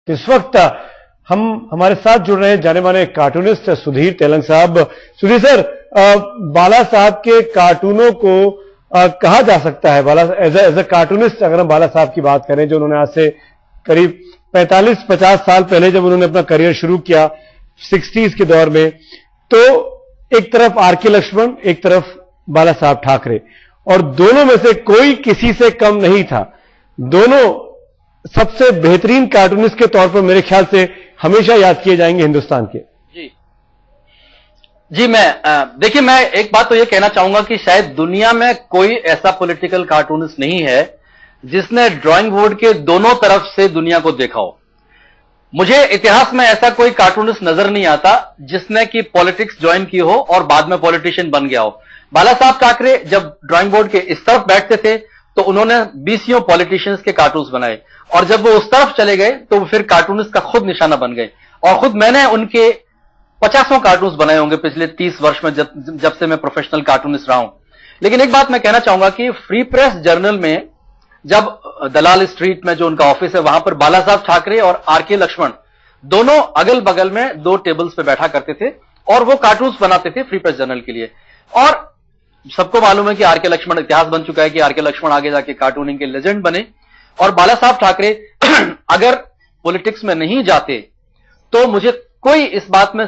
इस वक्त हमारे साथ जुड़ रहे हैं जाने माने कार्टूनिस्ट सुधीर तेलंग साहब। सुधीर सर, बाला साहब के कार्टूनों को कहा जा सकता है, बाला एज ए कार्टूनिस्ट अगर हम बाला साहब की बात करें, जो उन्होंने आज से करीब 45-50 साल पहले जब उन्होंने अपना करियर शुरू किया 60s के दौर में, तो एक तरफ आर.के. लक्ष्मण, एक तरफ बाला साहब ठाकरे, और दोनों में से कोई किसी से कम नहीं था। दोनों सबसे बेहतरीन कार्टूनिस्ट के तौर पर मेरे ख्याल से हमेशा याद किए जाएंगे हिंदुस्तान के। जी देखिए, मैं एक बात तो ये कहना चाहूंगा कि शायद दुनिया में कोई ऐसा पॉलिटिकल कार्टूनिस्ट नहीं है जिसने ड्राइंग बोर्ड के दोनों तरफ से दुनिया को देखा हो। मुझे इतिहास में ऐसा कोई कार्टूनिस्ट नजर नहीं आता जिसने कि पॉलिटिक्स ज्वाइन की हो और बाद में पॉलिटिशियन बन गया हो। बाला साहब ठाकरे जब ड्राइंग बोर्ड के इस तरफ बैठते थे तो उन्होंने 20 पॉलिटिशियंस के कार्टून्स बनाए, और जब वो उस तरफ चले गए तो फिर कार्टूनिस्ट का खुद निशाना बन गए। और खुद मैंने उनके 50 कार्टून्स बनाए होंगे पिछले 30 वर्ष में, जब से मैं प्रोफेशनल कार्टूनिस्ट रहा हूं। लेकिन एक बात मैं कहना चाहूंगा कि फ्री प्रेस जर्नल में जब दलाल स्ट्रीट में जो उनका ऑफिस है, वहां पर बाला साहब ठाकरे और आर.के. लक्ष्मण दोनों अगल बगल में 2 टेबल्स पे बैठा करते थे और वो कार्टून्स बनाते थे फ्री प्रेस जर्नल के लिए। और सबको मालूम है कि आर.के. लक्ष्मण, इतिहास बन चुका है कि आर.के. लक्ष्मण आगे जाके कार्टूनिंग के लेजेंड बने, और बाला साहब ठाकरे अगर पॉलिटिक्स में नहीं जाते तो मुझे कोई इस बात में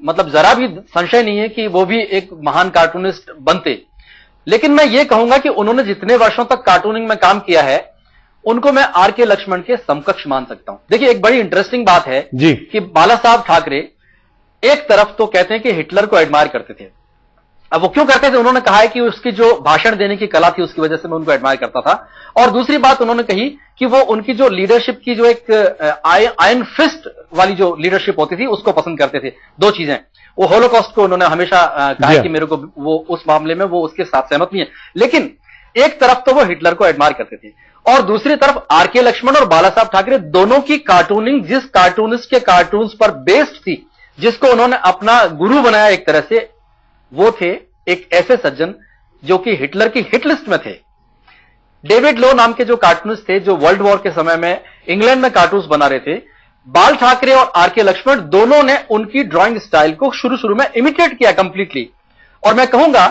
मतलब जरा भी संशय नहीं है कि वो भी एक महान कार्टूनिस्ट बनते। लेकिन मैं ये कहूंगा कि उन्होंने जितने वर्षों तक कार्टूनिंग में काम किया है, उनको मैं आर.के. लक्ष्मण के समकक्ष मान सकता हूं। देखिए, एक बड़ी इंटरेस्टिंग बात है कि बाला साहब ठाकरे एक तरफ तो कहते हैं कि हिटलर को एडमायर करते थे। अब वो क्यों करते थे? उन्होंने कहा है कि उसकी जो भाषण देने की कला थी उसकी वजह से मैं उनको एडमायर करता था। और दूसरी बात उन्होंने कही कि वो उनकी जो लीडरशिप की जो एक आयरन फिस्ट वाली जो लीडरशिप होती थी उसको पसंद करते थे। 2 चीजें, वो होलोकॉस्ट को उन्होंने हमेशा कहा कि मेरे को वो उस मामले में वो उसके साथ सहमत नहीं है। लेकिन एक तरफ तो वो हिटलर को एडमायर करते थे और दूसरी तरफ आर.के. लक्ष्मण और बाला साहब ठाकरे दोनों की कार्टूनिंग जिस कार्टूनिस्ट के कार्टून्स पर बेस्ड थी, जिसको उन्होंने अपना गुरु बनाया एक तरह से, वो थे एक ऐसे सज्जन जो कि हिटलर की हिट लिस्ट में थे। डेविड लो नाम के जो कार्टूनिस्ट थे, जो वर्ल्ड वॉर के समय में इंग्लैंड में कार्टून्स बना रहे थे, बाल ठाकरे और आर.के. लक्ष्मण दोनों ने उनकी ड्राइंग स्टाइल को शुरू में इमिटेट किया कंप्लीटली। और मैं कहूंगा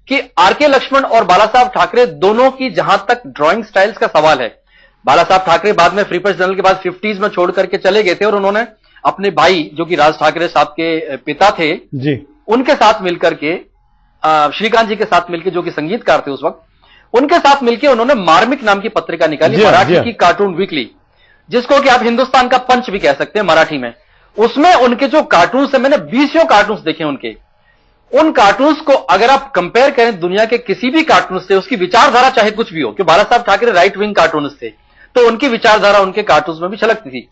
कि आर.के. लक्ष्मण और बाला साहब ठाकरे दोनों की जहां तक ड्राइंग स्टाइल्स का सवाल है, बाला साहब ठाकरे बाद में फ्री प्रेस जर्नल के बाद 50s में छोड़ करके चले गए थे और उन्होंने अपने भाई जो कि राज ठाकरे साहब के पिता थे जी, उनके साथ मिलकर के श्रीकांत जी के साथ मिलकर, जो कि संगीतकार थे उस वक्त, उनके साथ मिलकर उन्होंने मार्मिक नाम की पत्रिका निकाली, मराठी की कार्टून वीकली, जिसको कि आप हिंदुस्तान का पंच भी कह सकते हैं मराठी में। उसमें उनके जो कार्टून्स है, मैंने 20 कार्टून्स देखे उनके। उन कार्टून्स को अगर आप कंपेयर करें दुनिया के किसी भी कार्टून से, उसकी विचारधारा चाहे कुछ भी हो, कि बाला Saheb Thackeray right wing cartoonist थे तो उनकी विचारधारा उनके कार्टून्स में भी छलकती थी।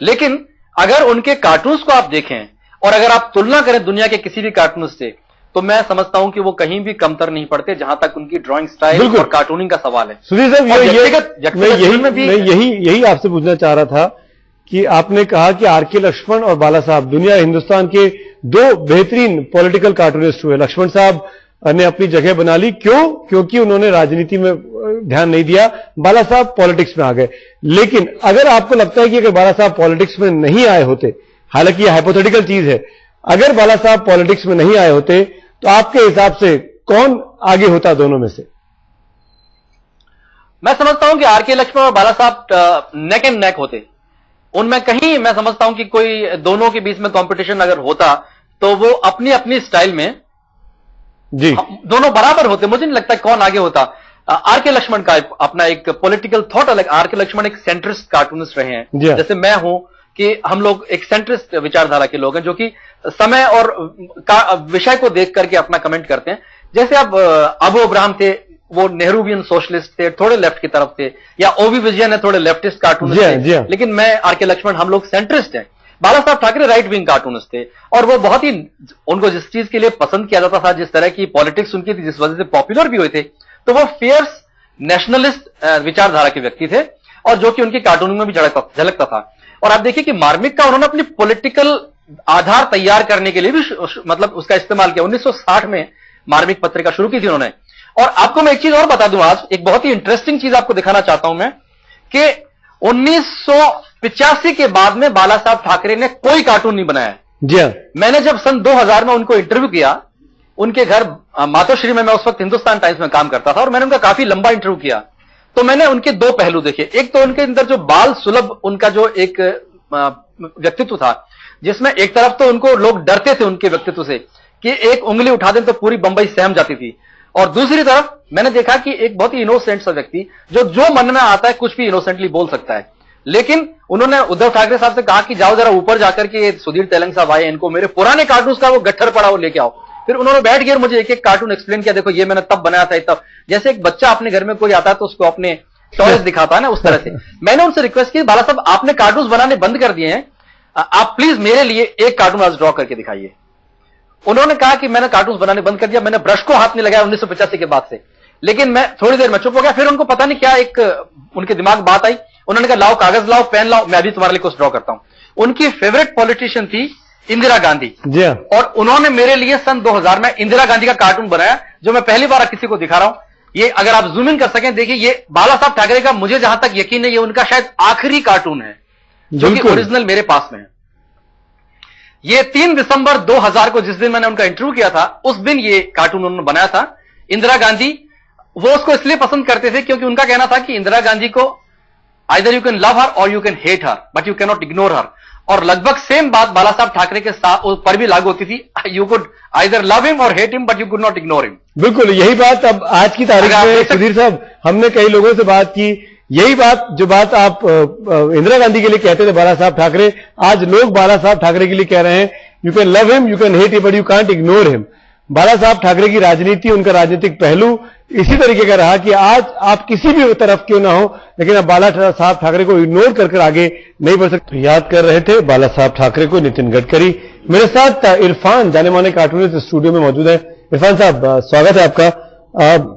लेकिन अगर उनके कार्टून्स को आप देखें और अगर आप तुलना करें दुनिया के किसी भी कार्टूनिस्ट से, तो मैं समझता हूं कि वो कहीं भी कमतर नहीं पड़ते जहां तक उनकी ड्राइंग स्टाइल और कार्टूनिंग का सवाल है। सुधीर साहब, यही आपसे पूछना चाह रहा था कि आपने कहा कि आर.के. लक्ष्मण और बाला साहब दुनिया हिंदुस्तान के 2 बेहतरीन पॉलिटिकल कार्टूनिस्ट हुए। लक्ष्मण साहब ने अपनी जगह बना ली, क्योंकि उन्होंने राजनीति में ध्यान नहीं दिया, बाला साहब पॉलिटिक्स में आ गए। लेकिन अगर आपको लगता है कि अगर बाला साहब पॉलिटिक्स में नहीं आए होते, हालांकि यह हाइपोथेटिकल चीज है, अगर बाला साहब पॉलिटिक्स में नहीं आए होते तो आपके हिसाब से कौन आगे होता दोनों में से? मैं समझता हूं कि आर.के. लक्ष्मण और बाला साहब नेक एंड नेक होते। उनमें कहीं मैं समझता हूं कि कोई दोनों के बीच में कंपटीशन अगर होता तो वो अपनी अपनी स्टाइल में जी दोनों बराबर होते। मुझे नहीं लगता कौन आगे होता। आर.के. लक्ष्मण का अपना एक पॉलिटिकल थॉट अलग। आर.के. लक्ष्मण एक सेंट्रिस्ट कार्टूनिस्ट रहे हैं, जैसे मैं हूं कि हम लोग एक सेंट्रिस्ट विचारधारा के लोग हैं जो कि समय और विषय को देख करके अपना कमेंट करते हैं। जैसे अब अबू अब्राहम थे, वो नेहरूवियन सोशलिस्ट थे, थोड़े लेफ्ट की तरफ थे, या ओवी विजयन है, थोड़े लेफ्टिस्ट कार्टूनिस्ट थे। लेकिन मैं आर.के. लक्ष्मण, हम लोग सेंट्रिस्ट हैं। बाला Saheb Thackeray right wing cartoonist थे और वो बहुत ही, उनको जिस चीज के लिए पसंद किया जाता था, जिस तरह की पॉलिटिक्स उनकी थी, जिस वजह से पॉपुलर भी हुए थे, तो वो फियर्स नेशनलिस्ट विचारधारा के व्यक्ति थे और जो कि उनकी कार्टूनिंग में भी झलकता था। और आप देखिए कि मार्मिक का उन्होंने अपनी पॉलिटिकल आधार तैयार करने के लिए भी मतलब उसका इस्तेमाल किया। 1960 में मार्मिक पत्रिका शुरू की थी उन्होंने। और आपको मैं एक चीज और बता दूं, आज एक बहुत ही इंटरेस्टिंग चीज आपको दिखाना चाहता हूं मैं, कि 85 के बाद में बाला साहब ठाकरे ने कोई कार्टून नहीं बनाया। जी हाँ। मैंने जब सन 2000 में उनको इंटरव्यू किया, उनके घर मातोश्री में, मैं उस वक्त हिंदुस्तान टाइम्स में काम करता था, और मैंने उनका काफी लंबा इंटरव्यू किया, तो मैंने उनके दो पहलू देखे। एक तो उनके अंदर जो बाल सुलभ उनका जो एक व्यक्तित्व था, जिसमें एक तरफ तो उनको लोग डरते थे उनके व्यक्तित्व से कि एक उंगली उठा दें तो पूरी बंबई सहम जाती थी, और दूसरी तरफ मैंने देखा कि एक बहुत ही इनोसेंट सा व्यक्ति जो मन में आता है कुछ भी इनोसेंटली बोल सकता है। लेकिन उन्होंने उद्धव ठाकरे साहब से कहा कि जाओ जरा ऊपर जाकर के सुधीर तेलंग साहब आए, इनको मेरे पुराने कार्टून का वो गट्ठर पड़ा वो लेके आओ। फिर उन्होंने बैठ गए मुझे एक एक कार्टून एक्सप्लेन किया, देखो ये मैंने तब बनाया था तब, जैसे एक बच्चा अपने घर में कोई आता है तो उसको अपने टॉयज दिखाता है ना, उस तरह से। मैंने उनसे रिक्वेस्ट की, बाला साहब आपने कार्टून बनाने बंद कर दिए हैं, आप प्लीज मेरे लिए एक कार्टून आज ड्रॉ करके दिखाइए। उन्होंने कहा कि मैंने कार्टून बनाने बंद कर दिया, मैंने ब्रश को हाथ नहीं लगाया 1985 के बाद से। लेकिन मैं थोड़ी देर में चुप हो गया, फिर उनको पता नहीं क्या एक उनके दिमाग बात आई, उन्होंने कहा लाओ कागज लाओ, पेन लाओ, मैं अभी तुम्हारे लिए कुछ ड्रॉ करता हूं। उनकी फेवरेट पॉलिटिशियन थी इंदिरा गांधी, और उन्होंने मेरे लिए सन 2000 में इंदिरा गांधी का कार्टून बनाया, जो मैं पहली बार किसी को दिखा रहा हूं। ये अगर आप जूम इन कर सकें, देखिए ये बाला साहब ठाकरे का, मुझे जहां तक यकीन है ये उनका शायद आखिरी कार्टून है जो कि ओरिजिनल मेरे पास में है। ये 3 दिसंबर 2000 को, जिस दिन मैंने उनका इंटरव्यू किया था, उस दिन ये कार्टून उन्होंने बनाया था। इंदिरा गांधी, वो उसको इसलिए पसंद करते थे क्योंकि उनका कहना था कि इंदिरा गांधी को either you can love her और you can hate her, but you can not ignore her. और लगभग सेम बात बाला साहब ठाकरे के साथ पर भी लागू होती थी, you could either love him और hate him but you could not ignore him. बिल्कुल यही बात अब आज की तारीख में सुधीर साहब, हमने कई लोगों से बात की, यही बात जो बात आप इंदिरा गांधी के लिए कहते थे बाला साहब ठाकरे, आज लोग बाला साहब ठाकरे के लिए कह रहे हैं you can love him, you can hate him, but you can't ignore him. Bala Saheb Thackeray की राजनीति, उनका राजनीतिक पहलू इसी तरीके का रहा कि आज आप किसी भी तरफ क्यों ना हो, लेकिन अब बाला साहब ठाकरे को इग्नोर कर आगे नहीं बढ़ सकते। याद कर रहे थे बाला साहब ठाकरे को नितिन गडकरी। मेरे साथ इरफान, जाने माने कार्टूनिस्ट, स्टूडियो में मौजूद है। इरफान साहब, स्वागत है आपका।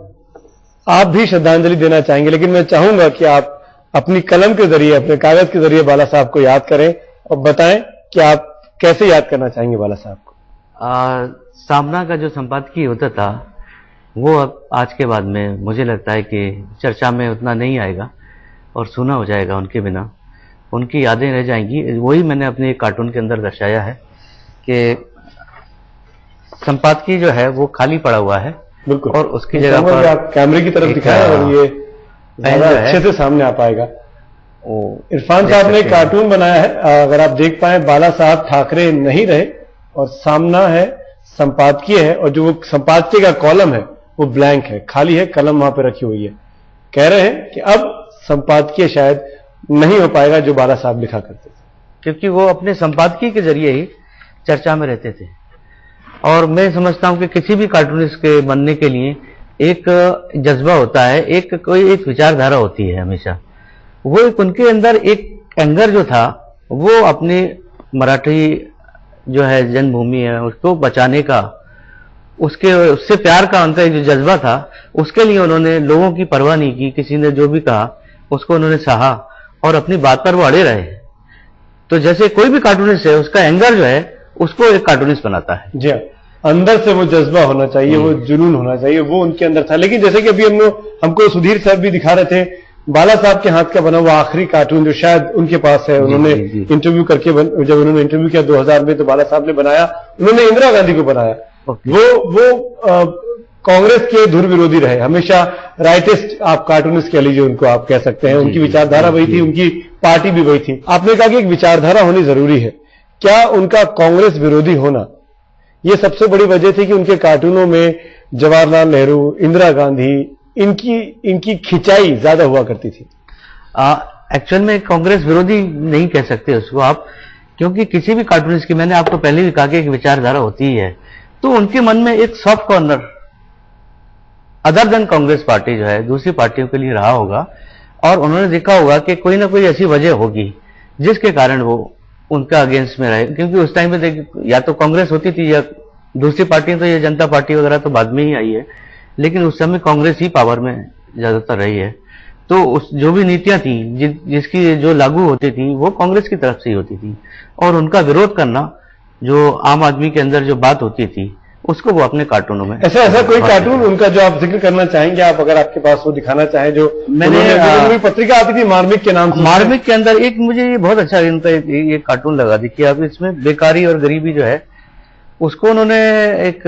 आप भी श्रद्धांजलि देना चाहेंगे, लेकिन मैं चाहूंगा कि आप अपनी कलम के जरिए, अपने कागज के जरिए बाला साहब को याद करें और बताएं कि आप कैसे याद करना चाहेंगे बाला साहब को। सामना का जो संपादकीय होता था वो अब आज के बाद में मुझे लगता है कि चर्चा में उतना नहीं आएगा और सुना हो जाएगा उनके बिना, उनकी यादें रह जाएंगी। वही मैंने अपने एक कार्टून के अंदर दर्शाया है कि संपादकीय जो है वो खाली पड़ा हुआ है, बिल्कुल, और उसकी जगह पर आप कैमरे की तरफ दिखाएं और ये अच्छे से सामने आ पाएगा। इरफान साहब ने एक कार्टून बनाया है, अगर आप देख पाए, बाला साहब ठाकरे नहीं रहे और सामना है, संपादकीय है, और जो वो संपादकीय का कॉलम है वो ब्लैंक है, खाली है, कलम वहां पे रखी हुई है। कह रहे हैं कि अब संपादकीय शायद नहीं हो पाएगा जो बाला साहब लिखा करते थे, क्योंकि वो अपने संपादकीय के जरिए ही चर्चा में रहते थे। और मैं समझता हूं कि किसी भी कार्टूनिस्ट के बनने के लिए एक जज्बा होता है, एक विचारधारा होती है हमेशा। वो एक उनके अंदर एक एंगर जो था, वो अपनी मराठी जो है जन्मभूमि है उसको बचाने का, उससे प्यार का उनका जो जज्बा था, उसके लिए उन्होंने लोगों की परवाह नहीं की, किसी ने जो भी कहा उसको उन्होंने सहा और अपनी बात पर वो अड़े रहे। तो जैसे कोई भी कार्टूनिस्ट है, उसका एंगर जो है उसको एक कार्टूनिस्ट बनाता है। जी, अंदर से वो जज्बा होना चाहिए, वो जुनून होना चाहिए, वो उनके अंदर था। लेकिन जैसे कि अभी हमको सुधीर साहब भी दिखा रहे थे, बाला साहब के हाथ का बना हुआ आखिरी कार्टून जो शायद उनके पास है, उन्होंने इंटरव्यू करके जब उन्होंने इंटरव्यू किया 2000 में, तो बाला साहब ने बनाया, उन्होंने इंदिरा गांधी को बनाया। वो कांग्रेस के धुर विरोधी रहे, हमेशा राइटिस्ट आप कार्टूनिस्ट कह लीजिए उनको, आप कह सकते हैं। उनकी विचारधारा वही थी, उनकी पार्टी भी वही थी। आपने कहा कि एक विचारधारा होनी जरूरी है, क्या उनका कांग्रेस विरोधी होना ये सबसे बड़ी वजह थी कि उनके कार्टूनों में जवाहरलाल नेहरू, इंदिरा गांधी, इनकी खिंचाई ज्यादा हुआ करती थी? एक्चुअल में कांग्रेस विरोधी नहीं कह सकते उसको आप, क्योंकि किसी भी कार्टूनिस्ट की, मैंने आपको पहले भी कहा कि एक विचारधारा होती है, तो उनके मन में एक soft corner other than Congress party जो है दूसरी पार्टियों के लिए रहा होगा, और उन्होंने देखा होगा कि कोई ना कोई ऐसी वजह होगी जिसके कारण वो उनका अगेंस्ट में रहे। क्योंकि उस टाइम पे या तो कांग्रेस होती थी या दूसरी पार्टी, तो ये जनता पार्टी वगैरह तो बाद में ही आई है, लेकिन उस समय कांग्रेस ही पावर में ज्यादातर रही है। तो उस जो भी नीतियां थी जिसकी जो लागू होती थी वो कांग्रेस की तरफ से ही होती थी, और उनका विरोध करना, जो आम आदमी के अंदर जो बात होती थी उसको वो अपने कार्टूनों में ऐसा कोई कार्टून उनका जो आप जिक्र करना चाहेंगे, आप अगर आपके पास वो दिखाना चाहें, जो मैंने पत्रिका आती थी मार्मिक के नाम से, मार्मिक के अंदर एक मुझे ये बहुत अच्छा ये कार्टून लगा दी कि अब इसमें बेकारी और गरीबी जो है उसको उन्होंने एक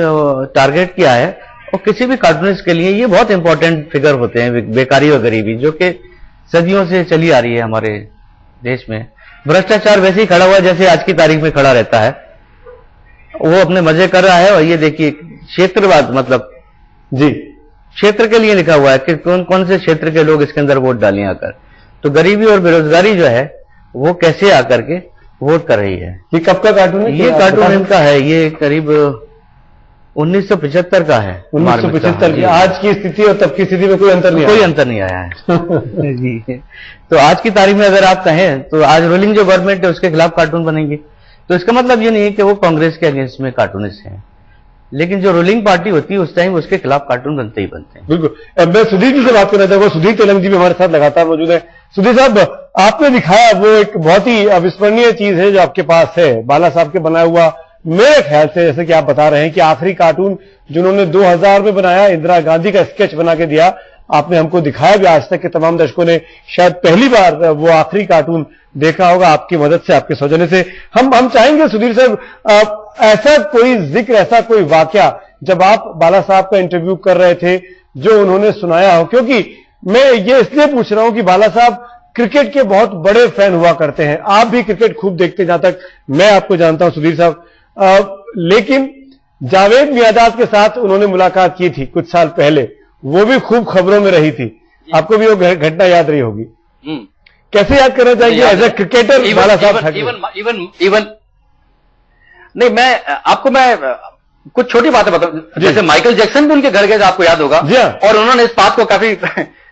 टारगेट किया है। और किसी भी कार्टूनिस्ट के लिए ये बहुत इंपॉर्टेंट फिगर होते हैं, बेकारी और गरीबी, जो कि सदियों से चली आ रही है हमारे देश में। भ्रष्टाचार वैसे ही खड़ा हुआ जैसे आज की तारीख में खड़ा रहता है, वो अपने मजे कर रहा है। और ये देखिए क्षेत्रवाद, मतलब जी क्षेत्र के लिए लिखा हुआ है कि कौन कौन से क्षेत्र के लोग इसके अंदर वोट डालें आकर। तो गरीबी और बेरोजगारी जो है वो कैसे आकर के वोट कर रही है। ये कब का कार्टून है? ये कार्टून इनका है, ये करीब 1975 का है। 1975 की। आज की स्थिति और तब की स्थिति में कोई अंतर नहीं, कोई अंतर नहीं आया है। जी। तो आज की तारीख में अगर आप कहें तो आज रूलिंग जो गवर्नमेंट है उसके खिलाफ कार्टून बनेंगे, तो इसका मतलब ये नहीं है कि वो कांग्रेस के अगेंस्ट में कार्टूनिस्ट हैं, लेकिन जो रूलिंग पार्टी होती है उस टाइम उसके खिलाफ कार्टून बनते ही बनते हैं। बिल्कुल। मैं सुधीर जी से बात करना चाहूंगा। सुधीर तेलंग जी भी हमारे साथ लगातार मौजूद है। सुधीर साहब, आपने दिखाया वो एक बहुत ही अविस्मरणीय चीज है जो आपके पास है, बाला साहब के बनाया हुआ। मेरे ख्याल से जैसे कि आप बता रहे हैं कि आखिरी कार्टून जिन्होंने 2000 में बनाया, इंदिरा गांधी का स्केच बना के दिया, आपने हमको दिखाया भी। आज तक के तमाम दर्शकों ने शायद पहली बार वो आखिरी कार्टून देखा होगा आपकी मदद से, आपके सौजन्य से। हम चाहेंगे सुधीर साहब, ऐसा कोई जिक्र, ऐसा कोई वाकया जब आप बाला साहब का इंटरव्यू कर रहे थे जो उन्होंने सुनाया हो, क्योंकि मैं ये इसलिए पूछ रहा हूं कि बाला साहब क्रिकेट के बहुत बड़े फैन हुआ करते हैं। आप भी क्रिकेट खूब देखते हैं, जहां तक मैं आपको जानता हूं सुधीर साहब। लेकिन जावेद मियादाद के साथ उन्होंने मुलाकात की थी कुछ साल पहले, वो भी खूब खबरों में रही थी। आपको भी वो घटना याद रही होगी। कैसे याद करना चाहिए एज ए क्रिकेटर बाला साहब? इवन नहीं, मैं कुछ छोटी बातें बताऊं। जैसे माइकल जैक्सन भी उनके घर गए, आपको याद होगा, और उन्होंने इस बात को काफी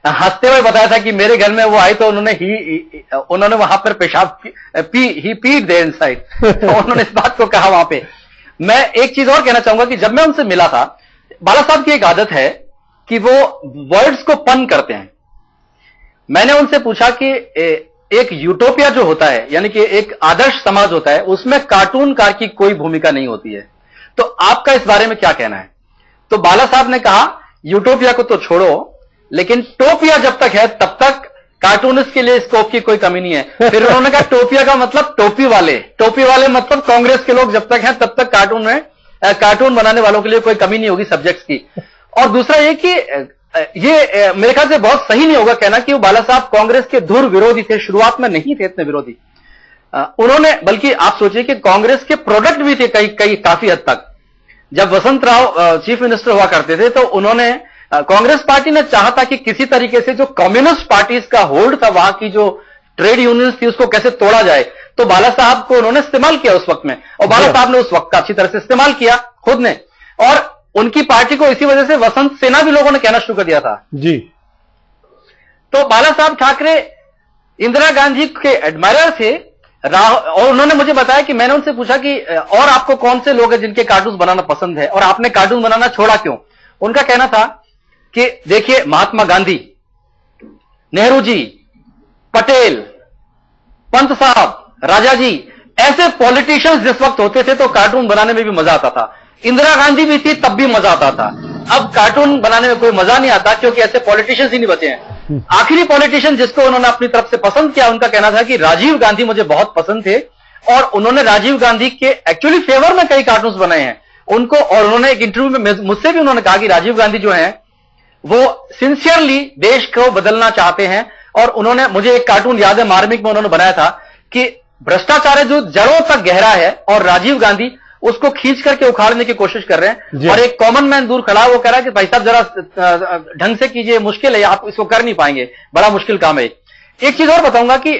हंसते हुए बताया था कि मेरे घर में वो आए तो उन्होंने वहां पर पेशाब ही पीड देयर इनसाइड। उन्होंने इस बात को कहा वहां पे। मैं एक चीज और कहना चाहूंगा कि जब मैं उनसे मिला था, बाला साहब की एक आदत है कि वो वर्ड्स को पन करते हैं। मैंने उनसे पूछा कि एक यूटोपिया जो होता है, यानी कि एक आदर्श समाज होता है, उसमें कार्टूनकार की कोई भूमिका नहीं होती है, तो आपका इस बारे में क्या कहना है? तो बाला साहब ने कहा यूटोपिया को तो छोड़ो, लेकिन टोपिया जब तक है तब तक कार्टूनिस्ट के लिए स्कोप की कोई कमी नहीं है। फिर उन्होंने कहा टोपिया का मतलब टोपी वाले मतलब कांग्रेस के लोग जब तक हैं तब तक कार्टून बनाने वालों के लिए कोई कमी नहीं होगी सब्जेक्ट्स की। और दूसरा ये कि ये मेरे ख्याल से बहुत सही नहीं होगा कहना कि वो बाला साहब कांग्रेस के धुर विरोधी थे। शुरुआत में नहीं थे इतने विरोधी उन्होंने, बल्कि आप सोचिए कि कांग्रेस के प्रोडक्ट भी थे कई काफी हद तक। जब वसंत राव चीफ मिनिस्टर हुआ करते थे तो उन्होंने, कांग्रेस पार्टी ने चाहा था कि किसी तरीके से जो कम्युनिस्ट पार्टीज का होल्ड था, वहां की जो ट्रेड यूनियंस थी, उसको कैसे तोड़ा जाए। तो बाला साहब को उन्होंने इस्तेमाल किया उस वक्त में, और बाला साहब ने उस वक्त का अच्छी तरह से इस्तेमाल किया खुद ने, और उनकी पार्टी को इसी वजह से वसंत सेना भी लोगों ने कहना शुरू कर दिया था जी। तो बाला साहब ठाकरे इंदिरा गांधी के एडमायरर थे। और उन्होंने मुझे बताया कि मैंने उनसे पूछा कि और आपको कौन से लोग हैं जिनके कार्टून बनाना पसंद है, और आपने कार्टून बनाना छोड़ा क्यों? उनका कहना था कि देखिए, महात्मा गांधी, नेहरू जी, पटेल, पंत साहब, राजा जी, ऐसे पॉलिटिशियंस जिस वक्त होते थे तो कार्टून बनाने में भी मजा आता था। इंदिरा गांधी भी थी तब भी मजा आता था। अब कार्टून बनाने में कोई मजा नहीं आता क्योंकि ऐसे पॉलिटिशियंस ही नहीं बचे हैं। आखिरी पॉलिटिशियन जिसको उन्होंने अपनी तरफ से पसंद किया, उनका कहना था कि राजीव गांधी मुझे बहुत पसंद थे, और उन्होंने राजीव गांधी के एक्चुअली फेवर में कई कार्टून्स बनाए हैं उनको। और उन्होंने एक इंटरव्यू में मुझसे भी उन्होंने कहा कि राजीव गांधी जो हैं वो सिंसियरली देश को बदलना चाहते हैं। और उन्होंने, मुझे एक कार्टून याद है मार्मिक में उन्होंने बनाया था कि भ्रष्टाचार है जो जड़ों तक गहरा है, और राजीव गांधी उसको खींच करके उखाड़ने की कोशिश कर रहे हैं, और एक कॉमन मैन दूर खड़ा, वो कह रहा है कि भाई साहब जरा ढंग से कीजिए, मुश्किल है, आप इसको कर नहीं पाएंगे, बड़ा मुश्किल काम है। एक चीज और बताऊंगा कि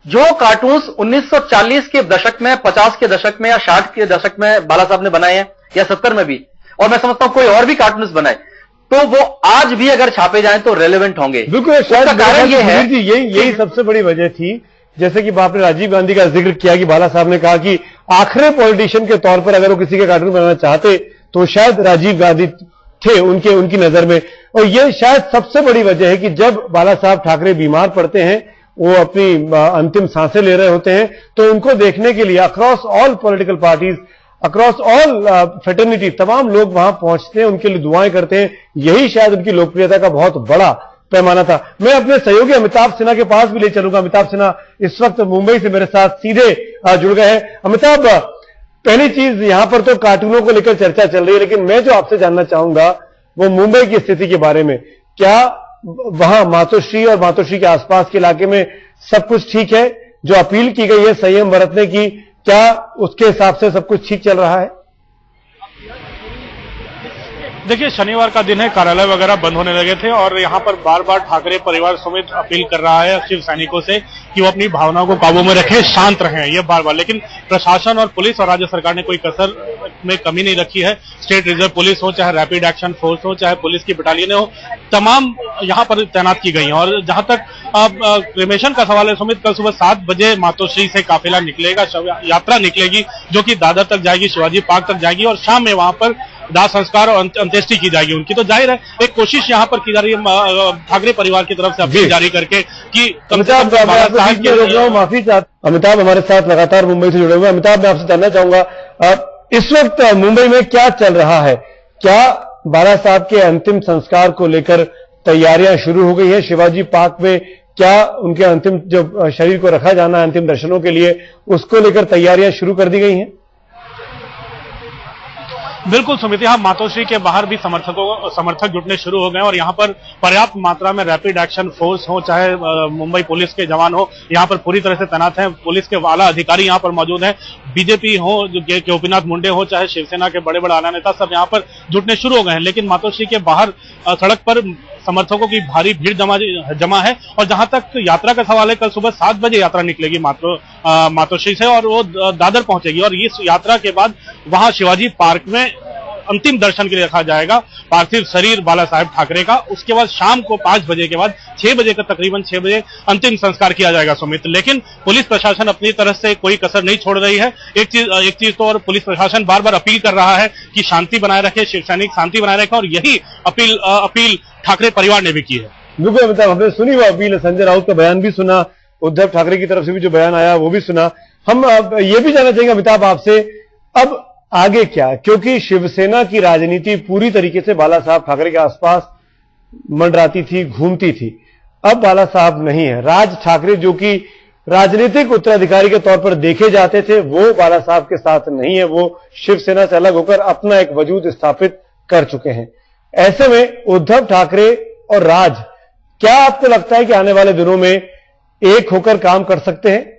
जो कार्टून्स 1940 के दशक में, 50 के दशक में या 60 के दशक में बाला साहब ने बनाए हैं, या 70 में भी, और मैं समझता हूं कोई और भी कार्टूनिस्ट बनाए, तो वो आज भी अगर छापे जाएं तो रेलेवेंट होंगे। बिल्कुल, शायद कारण ये है, यही सबसे बड़ी वजह थी। जैसे कि आपने राजीव गांधी का जिक्र किया कि बाला साहब ने कहा कि आखिरी पॉलिटिशियन के तौर पर अगर वो किसी के कार्टून बनाना चाहते तो शायद राजीव गांधी थे उनकी नजर में। और ये शायद सबसे बड़ी वजह है कि जब बाला साहब ठाकरे बीमार पड़ते हैं, वो अपनी अंतिम सांसें ले रहे होते हैं, तो उनको देखने के लिए across all political parties across all fraternity तमाम लोग वहां पहुंचते हैं, उनके लिए दुआएं करते हैं। यही शायद उनकी लोकप्रियता का बहुत बड़ा पैमाना था। मैं अपने सहयोगी अमिताभ सिन्हा के पास भी ले चलूंगा। अमिताभ सिन्हा इस वक्त मुंबई से मेरे साथ सीधे जुड़ गए हैं। अमिताभ, पहली चीज, यहां पर तो कार्टूनों को लेकर चर्चा चल रही है, लेकिन मैं जो आपसे जानना चाहूंगा वो मुंबई की स्थिति के बारे में। क्या वहां मातोश्री और मातोश्री के आसपास के इलाके में सब कुछ ठीक है? जो अपील की गई है संयम बरतने की, क्या उसके हिसाब से सब कुछ ठीक चल रहा है? देखिए, शनिवार का दिन है, कार्यालय वगैरह बंद होने लगे थे और यहाँ पर बार बार ठाकरे परिवार समेत अपील कर रहा है शिव सैनिकों से कि वो अपनी भावनाओं को काबू में रखें, शांत रहें, ये बार बार। लेकिन प्रशासन और पुलिस और राज्य सरकार ने कोई कसर में कमी नहीं रखी है। स्टेट रिजर्व पुलिस हो, चाहे रैपिड एक्शन फोर्स हो, चाहे पुलिस की बटालियन हो, तमाम यहाँ पर तैनात की गई हैं। और जहां तक क्रिमेशन का सवाल है सुमित, कल सुबह 7 बजे मातोश्री से काफिला निकलेगा, यात्रा निकलेगी जो कि दादर तक जाएगी, शिवाजी पार्क तक जाएगी और शाम में वहां पर दाह संस्कार और अंत्येष्टि की जाएगी उनकी। तो जाहिर है एक कोशिश यहाँ पर की जा रही है ठाकरे परिवार की तरफ से अपील जारी करके कि अमिताभ, माफी चाहता, अमिताभ हमारे साथ लगातार मुंबई से जुड़े हुए। अमिताभ, मैं आपसे जानना चाहूंगा, इस वक्त मुंबई में क्या चल रहा है? क्या बाला साहब के अंतिम संस्कार को लेकर तैयारियां शुरू हो गई है? शिवाजी पार्क में क्या उनके अंतिम जो शरीर को रखा जाना है अंतिम दर्शनों के लिए, उसको लेकर तैयारियां शुरू कर दी गई हैं? बिल्कुल सुमित, यहाँ मातोश्री के बाहर भी समर्थक जुटने शुरू हो गए और यहाँ पर पर्याप्त मात्रा में रैपिड एक्शन फोर्स हो, चाहे मुंबई पुलिस के जवान हो, यहाँ पर पूरी तरह से तैनात हैं। पुलिस के आला अधिकारी यहाँ पर मौजूद हैं। बीजेपी हो, जो गोपीनाथ मुंडे हो, चाहे शिवसेना के बड़े बड़े आला नेता, सब यहाँ पर जुटने शुरू हो गए हैं। लेकिन मातोश्री के बाहर सड़क पर समर्थकों की भारी भीड़ जमा है। और जहां तक यात्रा का सवाल है, कल सुबह 7 बजे यात्रा निकलेगी मातोश्री से और वो दादर पहुंचेगी और इस यात्रा के बाद वहां शिवाजी पार्क में अंतिम दर्शन के लिए रखा जाएगा पार्थिव शरीर बाला साहेब ठाकरे का। उसके बाद शाम को 5 बजे के बाद 6 बजे का तकरीबन 6 बजे अंतिम संस्कार किया जाएगा सुमित। लेकिन पुलिस प्रशासन अपनी तरफ से कोई कसर नहीं छोड़ रही है। एक चीज तो और पुलिस प्रशासन बार बार अपील कर रहा है कि शांति बनाए रखे, शिव सैनिक शांति बनाए रखे और यही अपील ठाकरे परिवार ने भी की है। बिल्कुल, मतलब हमने सुनी वो अपील, संजय राउत का बयान भी सुना, उद्धव ठाकरे की तरफ से भी जो बयान आया वो भी सुना। हम ये भी जानना चाहेंगे अमिताभ आपसे, अब आगे क्या? क्योंकि शिवसेना की राजनीति पूरी तरीके से बाला साहब ठाकरे के आसपास मंडराती थी, घूमती थी। अब बाला साहब नहीं है। राज ठाकरे जो कि राजनीतिक उत्तराधिकारी के तौर पर देखे जाते थे, वो बाला साहब के साथ नहीं है। वो शिवसेना से अलग होकर अपना एक वजूद स्थापित कर चुके हैं। ऐसे में उद्धव ठाकरे और राज, क्या आपको लगता है कि आने वाले दिनों में एक होकर काम कर सकते हैं?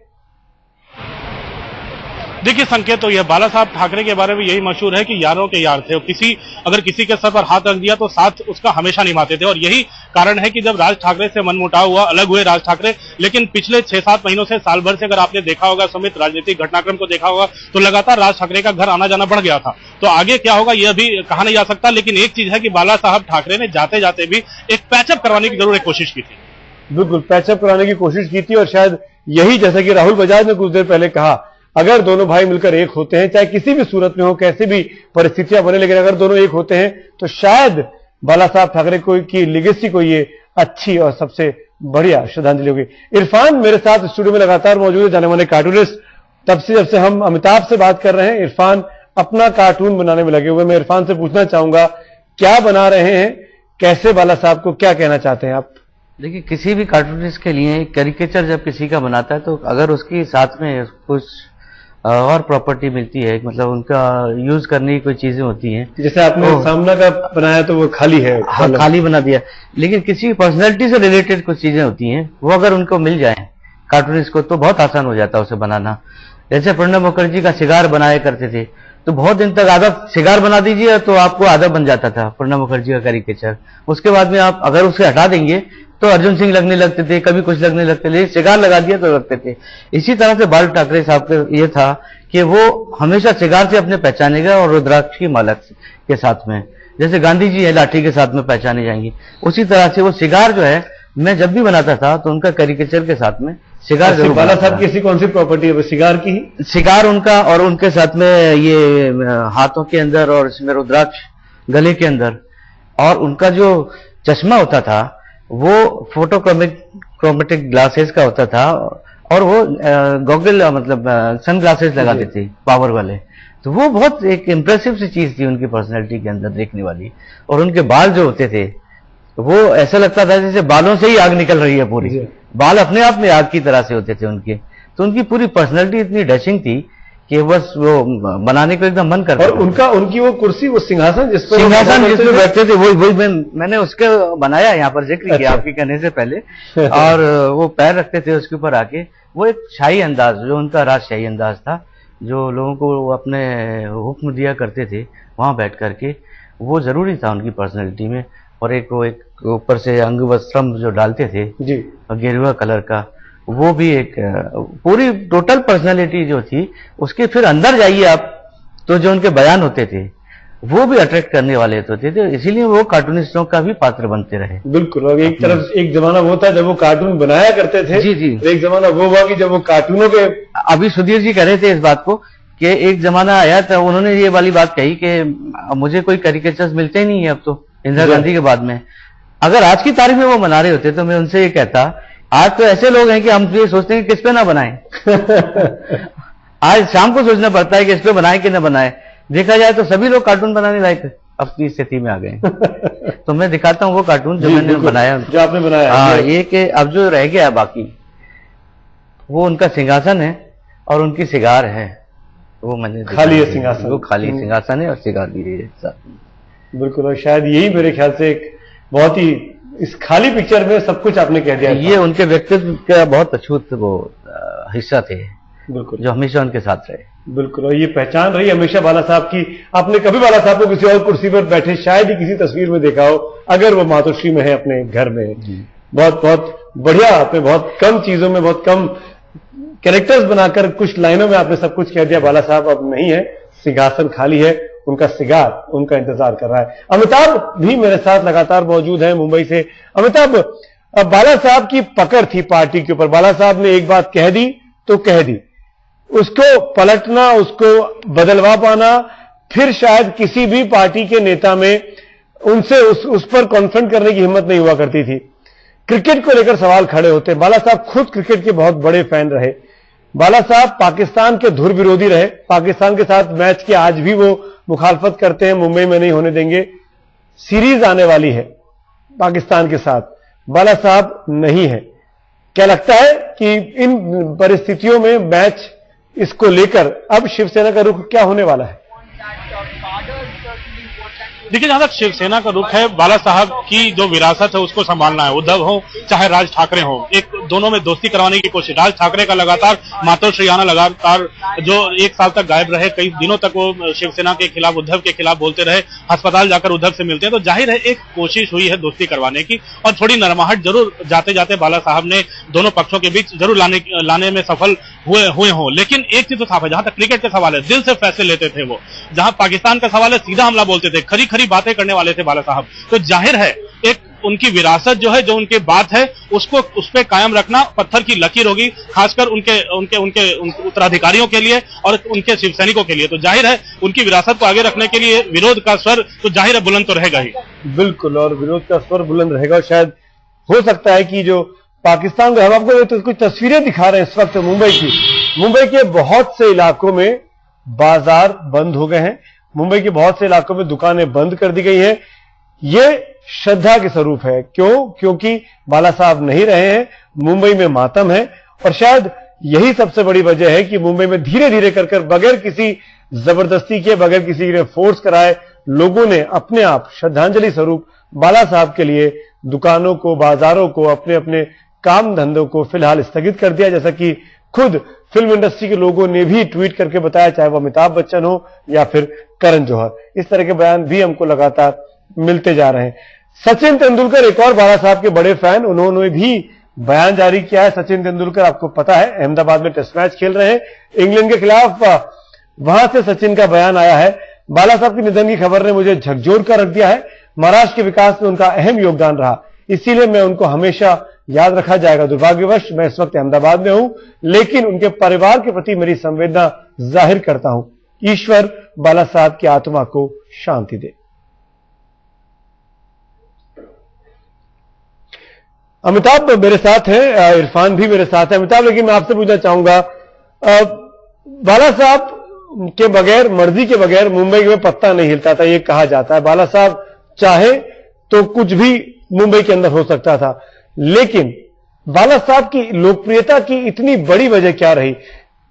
देखिए, संकेत तो यह बाला साहब ठाकरे के बारे में यही मशहूर है कि यारों के यार थे। अगर किसी के सर पर हाथ रख दिया तो साथ उसका हमेशा निभाते थे। और यही कारण है कि जब राज ठाकरे से मनमुटाव हुआ, अलग हुए राज ठाकरे। लेकिन पिछले 6-7 महीनों से, साल भर से अगर आपने देखा होगा सुमित, राजनीतिक घटनाक्रम को देखा होगा तो लगातार राज ठाकरे का घर आना जाना बढ़ गया था। तो आगे क्या होगा यह भी कहा नहीं जा सकता। लेकिन एक चीज है कि बाला साहब ठाकरे ने जाते जाते भी एक पैचअप करवाने की जरूर एक कोशिश की थी। बिल्कुल, पैचअप कराने की कोशिश की थी और शायद यही, जैसा कि राहुल बजाज ने कुछ देर पहले कहा, अगर दोनों भाई मिलकर एक होते हैं, चाहे किसी भी सूरत में हो, कैसी भी परिस्थितियां बने, लेकिन अगर दोनों एक होते हैं तो शायद बाला साहब ठाकरे की लेगेसी को ये अच्छी और सबसे बढ़िया श्रद्धांजलि होगी। इरफान मेरे साथ स्टूडियो में लगातार मौजूद है, जाने माने कार्टूनिस्ट। तब से हम अमिताभ से बात कर रहे हैं, इरफान अपना कार्टून बनाने में लगे हुए। मैं इरफान से पूछना चाहूंगा, क्या बना रहे हैं, कैसे बाला साहब को क्या कहना चाहते हैं आप? देखिए, किसी भी कार्टूनिस्ट के लिए कैरिकेचर जब किसी का बनाता है तो अगर उसकी साथ में कुछ और प्रॉपर्टी मिलती है, मतलब उनका यूज करने की कोई चीजें होती हैं, जैसे आपने सामना का बनाया तो वो खाली है, खाली बना दिया। लेकिन किसी पर्सनैलिटी से रिलेटेड कुछ चीजें होती हैं, वो अगर उनको मिल जाए कार्टूनिस्ट को तो बहुत आसान हो जाता है उसे बनाना। जैसे प्रणब मुखर्जी का सिगार बनाया करते थे, तो बहुत दिन तक आधा सिगार बना दीजिए तो आपको आधा बन जाता था प्रणब मुखर्जी का कैरिकेचर। उसके बाद में आप अगर उसे हटा देंगे तो अर्जुन सिंह लगने लगते थे, कभी कुछ लगने लगते थे, सिगार लगा दिया तो लगते थे। इसी तरह से बाल ठाकरे साहब का ये था कि वो हमेशा सिगार से अपने पहचानेगा और रुद्राक्ष की माला के साथ में, जैसे गांधी जी है लाठी के साथ में पहचाने जाएंगे, उसी तरह से वो सिगार जो है मैं जब भी बनाता था तो उनका कैरिकेचर के साथ में सिगार जरूर। बाला साहब की ऐसी कौन सी प्रॉपर्टी है? वो सिगार की ही, सिगार उनका, और उनके साथ में ये हाथों के अंदर और इसमें रुद्राक्ष गले के अंदर, और उनका जो चश्मा होता था वो फोटोक्रोमेटिक ग्लासेस का होता था और वो गॉगल मतलब सन ग्लासेस लगाते थे पावर वाले। तो वो बहुत एक इम्प्रेसिव सी चीज थी उनकी पर्सनैलिटी के अंदर देखने वाली। और उनके बाल जो होते थे वो ऐसा लगता था जैसे बालों से ही आग निकल रही है पूरी, बाल अपने आप में आग की तरह से होते थे उनके। तो उनकी पूरी पर्सनैलिटी इतनी डैशिंग थी कि बस वो बनाने को एकदम मन करता। और उनकी वो कुर्सी, वो सिंहासन जिस पर बैठते थे, वही मैंने उसके बनाया यहाँ पर जिक्र किया आपके कहने से पहले। और वो पैर रखते थे उसके ऊपर आके, वो एक शाही अंदाज, जो उनका राजशाही अंदाज था, जो लोगों को अपने हुक्म दिया करते थे वहां बैठ करके, वो जरूरी था उनकी पर्सनैलिटी में। और एक ऊपर से अंग वस्त्रम जो डालते थे जी, गेरुआ कलर का, वो भी एक पूरी टोटल पर्सनैलिटी जो थी। उसके फिर अंदर जाइए आप तो जो उनके बयान होते थे वो भी अट्रैक्ट करने वाले होते थे, इसीलिए वो कार्टूनिस्टों का भी पात्र बनते रहे। बिल्कुल। और एक तरफ एक जमाना वो था जब वो कार्टून बनाया करते थे। जी जी। एक जमाना वो हुआ कि जब वो कार्टूनों के, अभी सुधीर जी कह रहे थे इस बात को कि एक जमाना आया था, उन्होंने ये वाली बात कही कि मुझे कोई कैरिकेचर्स मिलते ही नहीं है अब तो, इंदिरा गांधी के बाद में। अगर आज की तारीख में वो बना रहे होते तो मैं उनसे ये कहता, आज तो ऐसे लोग हैं कि हम ये सोचते हैं कि किस पे ना बनाएं। आज शाम को सोचना पड़ता है कि इस पे बनाए कि ना बनाए। देखा जाए तो सभी लोग कार्टून बनाने लायक अपनी स्थिति में आ गए। तो मैं दिखाता हूँ वो कार्टून जो मैंने बनाया, जो आपने बनाया। हाँ, ये कि अब जो रह गया बाकी, वो उनका सिंहासन है और उनकी सिगार है, वो मैंने खाली है सिंहासन, वो खाली सिंहासन है और सिगार भी है। बिल्कुल। और शायद यही मेरे ख्याल से एक बहुत ही, इस खाली पिक्चर में सब कुछ आपने कह दिया। ये उनके व्यक्तित्व का बहुत अछूत वो हिस्सा थे, बिल्कुल, जो हमेशा उनके साथ रहे। बिल्कुल। और ये पहचान रही हमेशा बाला साहब की। आपने कभी बाला साहब को किसी और कुर्सी पर बैठे शायद ही किसी तस्वीर में देखा हो, अगर वो मातोश्री में है अपने घर में। बहुत बहुत बढ़िया। आपने बहुत कम चीजों में, बहुत कम कैरेक्टर्स बनाकर कुछ लाइनों में आपने सब कुछ कह दिया। बाला साहब अब नहीं है, सिंहासन खाली है, उनका सिगार उनका इंतजार कर रहा है। अमिताभ भी मेरे साथ लगातार मौजूद है मुंबई से। अमिताभ, अब बाला साहब की पकड़ थी पार्टी के ऊपर। बाला साहब ने एक बात कह दी तो कह दी, उसको पलटना, उसको बदलवा पाना, फिर शायद किसी भी पार्टी के नेता में उनसे उस पर कॉन्फ्रंट करने की हिम्मत नहीं हुआ करती थी। क्रिकेट को लेकर सवाल खड़े होते। बाला साहब खुद क्रिकेट के बहुत बड़े फैन रहे। बाला साहब पाकिस्तान के धुर विरोधी रहे। पाकिस्तान के साथ मैच के आज भी वो मुखालफत करते हैं, मुंबई में नहीं होने देंगे। सीरीज आने वाली है पाकिस्तान के साथ, बाला साहब नहीं है। क्या लगता है कि इन परिस्थितियों में मैच, इसको लेकर अब शिवसेना का रुख क्या होने वाला है? देखिए, जहां तक शिवसेना का रुख है, बाला साहब की जो विरासत है उसको संभालना है। उद्धव हो चाहे राज ठाकरे हो, एक दोनों में दोस्ती करवाने की कोशिश। राज ठाकरे का लगातार मातोश्री आना, लगातार जो एक साल तक गायब रहे, कई दिनों तक वो शिवसेना के खिलाफ, उद्धव के खिलाफ बोलते रहे, अस्पताल जाकर उद्धव से मिलते हैं। तो जाहिर है एक कोशिश हुई है दोस्ती करवाने की, और थोड़ी नरमाहट जरूर जाते जाते बाला साहब ने दोनों पक्षों के बीच जरूर लाने में सफल हुए हो। लेकिन एक चीज तो साफ है, जहां तक क्रिकेट का सवाल है, दिल से फैसले लेते थे वो। जहां पाकिस्तान का सवाल है, सीधा हमला बोलते थे, खरी खरी बातें करने वाले थे बाला साहब। तो जाहिर है एक उनकी विरासत जो है, जो उनके बात है, उसको उस पर कायम रखना पत्थर की लकीर होगी, खासकर उनके उत्तराधिकारियों के लिए और उनके शिवसैनिकों के लिए। तो जाहिर है उनकी विरासत को आगे रखने के लिए विरोध का स्वर तो जाहिर है बुलंद तो रहेगा ही। बिल्कुल, और विरोध का स्वर बुलंद रहेगा। शायद हो सकता है कि जो पाकिस्तान को, हम आपको तो कुछ तस्वीरें दिखा रहे हैं इस वक्त मुंबई की। मुंबई के बहुत से इलाकों में बाजार बंद हो गए हैं, मुंबई के बहुत से इलाकों में दुकानें बंद कर दी गई हैं। ये श्रद्धा के स्वरूप है। क्यों? क्योंकि बाला साहब नहीं रहे हैं, मुंबई में मातम है। और शायद यही सबसे बड़ी वजह है कि मुंबई में धीरे धीरे कर बगैर किसी जबरदस्ती के, बगैर किसी ने फोर्स कराए, लोगों ने अपने आप श्रद्धांजलि स्वरूप बाला साहब के लिए दुकानों को, बाजारों को, अपने अपने काम धंधों को फिलहाल स्थगित कर दिया। जैसा कि खुद फिल्म इंडस्ट्री के लोगों ने भी ट्वीट करके बताया, चाहे वो अमिताभ बच्चन हो या फिर करण जौहर। इस तरह के बयान भी हमको लगातार मिलते जा रहे हैं। सचिन तेंदुलकर एक और बाला साहब के बड़े फैन, उन्होंने भी बयान जारी किया है। सचिन तेंदुलकर, आपको पता है, अहमदाबाद में टेस्ट मैच खेल रहे हैं इंग्लैंड के खिलाफ, वहां से सचिन का बयान आया है। बाला साहब के निधन की खबर ने मुझे झकझोर कर रख दिया है। महाराष्ट्र के विकास में उनका अहम योगदान रहा, इसीलिए मैं उनको हमेशा याद रखा जाएगा। दुर्भाग्यवश मैं इस वक्त अहमदाबाद में हूं, लेकिन उनके परिवार के प्रति मेरी संवेदना जाहिर करता हूं। ईश्वर बाला साहब की आत्मा को शांति दे। अमिताभ मेरे साथ हैं, इरफान भी मेरे साथ है। अमिताभ, लेकिन मैं आपसे पूछना चाहूंगा, बाला साहब के बगैर, मर्जी के बगैर मुंबई में पत्ता नहीं हिलता था, ये कहा जाता है। बाला साहब चाहे तो कुछ भी मुंबई के अंदर हो सकता था, लेकिन बाला साहब की लोकप्रियता की इतनी बड़ी वजह क्या रही?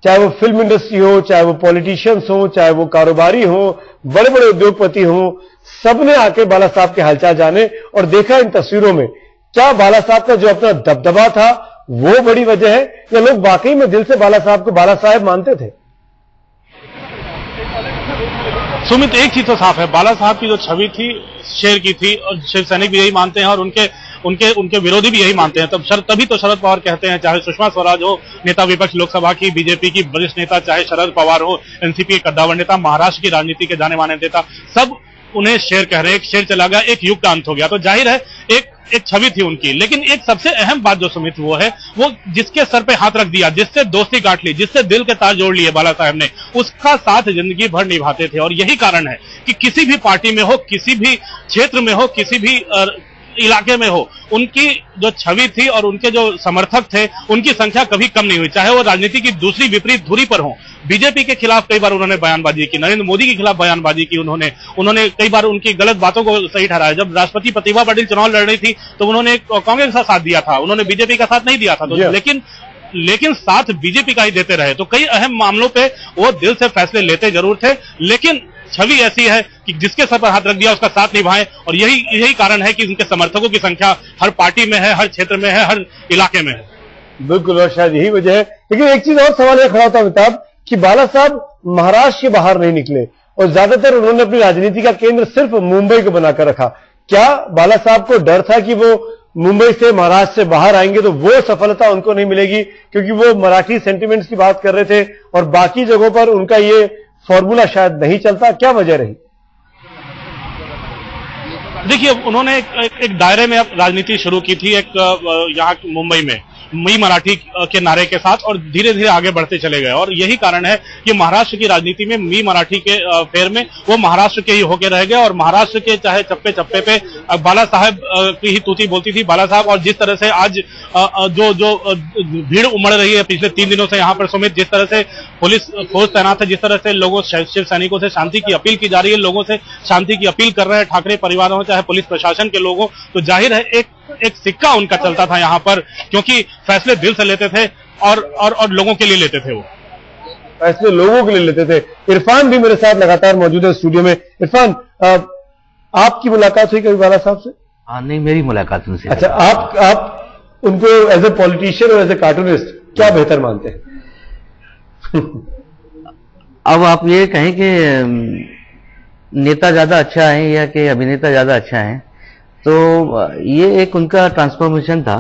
चाहे वो फिल्म इंडस्ट्री हो, चाहे वो पॉलिटिशियंस हो, चाहे वो कारोबारी हो, बड़े बड़े उद्योगपति हो, सबने आके बाला साहब के हालचाल जाने और देखा इन तस्वीरों में। क्या बाला साहब का जो अपना दबदबा था वो बड़ी वजह है, या लोग वाकई में दिल से बाला साहब को बाला साहब मानते थे? सुमित, एक चीज तो साफ है, बाला साहब की जो छवि थी शेर की थी, और शिव सैनिक भी यही मानते हैं और उनके विरोधी भी यही मानते हैं। तभी तो शरद पवार कहते हैं, चाहे सुषमा स्वराज हो, नेता विपक्ष लोकसभा की, बीजेपी की वरिष्ठ नेता, चाहे शरद पवार हो, एनसीपी के कद्दावर नेता, महाराष्ट्र की राजनीति के जाने माने नेता, सब उन्हें शेर कह रहे हैं। एक शेर चला गया, एक युग का अंत हो गया। तो जाहिर है एक छवि थी उनकी। लेकिन एक सबसे अहम बात जो सुमित वो है, वो जिसके सर पे हाथ रख दिया, जिससे दोस्ती काट ली, जिससे दिल के तार जोड़ लिए बाला साहब ने, उसका साथ जिंदगी भर निभाते थे। और यही कारण है कि किसी भी पार्टी में हो, किसी भी क्षेत्र में हो, किसी भी इलाके में हो, उनकी जो छवि थी और उनके जो समर्थक थे, उनकी संख्या कभी कम नहीं हुई। चाहे वो राजनीति की दूसरी विपरीत धुरी पर हो, बीजेपी के खिलाफ कई बार उन्होंने बयानबाजी की, नरेंद्र मोदी के खिलाफ बयानबाजी की, उन्होंने कई बार उनकी गलत बातों को सही ठहराया। जब राष्ट्रपति प्रतिभा पाटिल चुनाव लड़ रही थी तो उन्होंने कांग्रेस का साथ दिया था, उन्होंने बीजेपी का साथ नहीं दिया था। तो लेकिन साथ बीजेपी का ही देते रहे। तो कई अहम मामलों पे वो दिल से फैसले लेते जरूर थे, लेकिन छवि ऐसी है कि जिसके सर पर हाथ रख दिया उसका साथ निभाएं। और यही कारण है कि उनके समर्थकों की संख्या हर पार्टी में है, हर क्षेत्र में है, हर इलाके में है। बिल्कुल, और शायद यही वजह है। लेकिन एक चीज और सवाल यह खड़ा होता है अमिताभ, कि बाला साहब महाराष्ट्र के बाहर नहीं निकले और ज्यादातर उन्होंने अपनी राजनीति का केंद्र सिर्फ मुंबई को बनाकर रखा। क्या बाला साहब को डर था कि वो मुंबई से, महाराष्ट्र से बाहर आएंगे तो वो सफलता उनको नहीं मिलेगी, क्योंकि वो मराठी सेंटिमेंट्स की बात कर रहे थे और बाकी जगहों पर उनका ये फॉर्मूला शायद नहीं चलता? क्या वजह रही? देखिए, उन्होंने एक दायरे में राजनीति शुरू की थी, यहाँ मुंबई में मी मराठी के नारे के साथ, और धीरे धीरे आगे बढ़ते चले गए। और यही कारण है कि महाराष्ट्र की राजनीति में मी मराठी के फेर में वो महाराष्ट्र के ही होके रह गए। और महाराष्ट्र के चाहे चप्पे चप्पे पे बाला साहब की ही तूती बोलती थी बाला साहब। और जिस तरह से आज जो भीड़ उमड़ रही है पिछले 3 दिनों से यहाँ पर सुमित, जिस तरह से पुलिस फोर्स तैनात है, जिस तरह से लोगों शिव सैनिकों से शांति की अपील की जा रही है, लोगों से शांति की अपील कर रहे हैं ठाकरे परिवार हो, चाहे पुलिस प्रशासन के लोग हो, तो जाहिर है एक सिक्का उनका चलता था यहाँ पर, क्योंकि फैसले दिल से लेते थे और लोगों के लिए लेते थे। वो फैसले लोगों के लिए लेते थे। इरफान भी मेरे साथ लगातार मौजूद है स्टूडियो में। इरफान, आपकी मुलाकात हुई कभी बाला साहब से? नहीं, मेरी मुलाकात उनसे। अच्छा, आप उनको एज ए पॉलिटिशियन और एज ए कार्टूनिस्ट क्या बेहतर मानते हैं? अब आप ये कहें कि नेता ज्यादा अच्छा है या कि अभिनेता ज्यादा अच्छा है, तो ये एक उनका ट्रांसफॉर्मेशन था।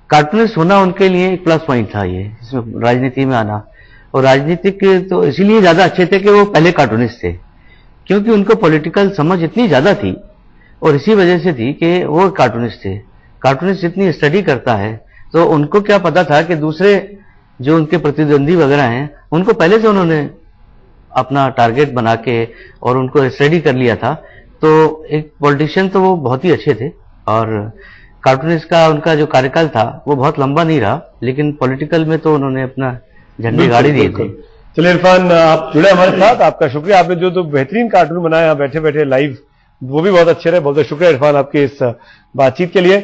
कार्टूनिस्ट होना उनके लिए एक प्लस पॉइंट था, ये इसमें राजनीति में आना। और राजनीतिक तो इसीलिए ज्यादा अच्छे थे कि वो पहले कार्टूनिस्ट थे, क्योंकि उनको पॉलिटिकल समझ इतनी ज्यादा थी और इसी वजह से थी कि वो कार्टूनिस्ट थे। कार्टूनिस्ट इतनी स्टडी करता है तो उनको क्या पता था कि दूसरे जो उनके प्रतिद्वंदी वगैरह हैं उनको पहले से उन्होंने अपना टारगेट बना के और उनको स्टडी कर लिया था। तो एक पॉलिटिशियन तो वो बहुत ही अच्छे थे, और कार्टूनिस्ट का उनका जो कार्यकाल था वो बहुत लंबा नहीं रहा, लेकिन पॉलिटिकल में तो उन्होंने अपना झंडे गाड़ी दिए थे। चलिए इरफान, आप जुड़े हमारे साथ, आपका शुक्रिया। आपने जो बेहतरीन कार्टून बनाया बैठे बैठे लाइव, वो भी बहुत अच्छे रहे। बहुत बहुत शुक्रिया इरफान आपके इस बातचीत के लिए।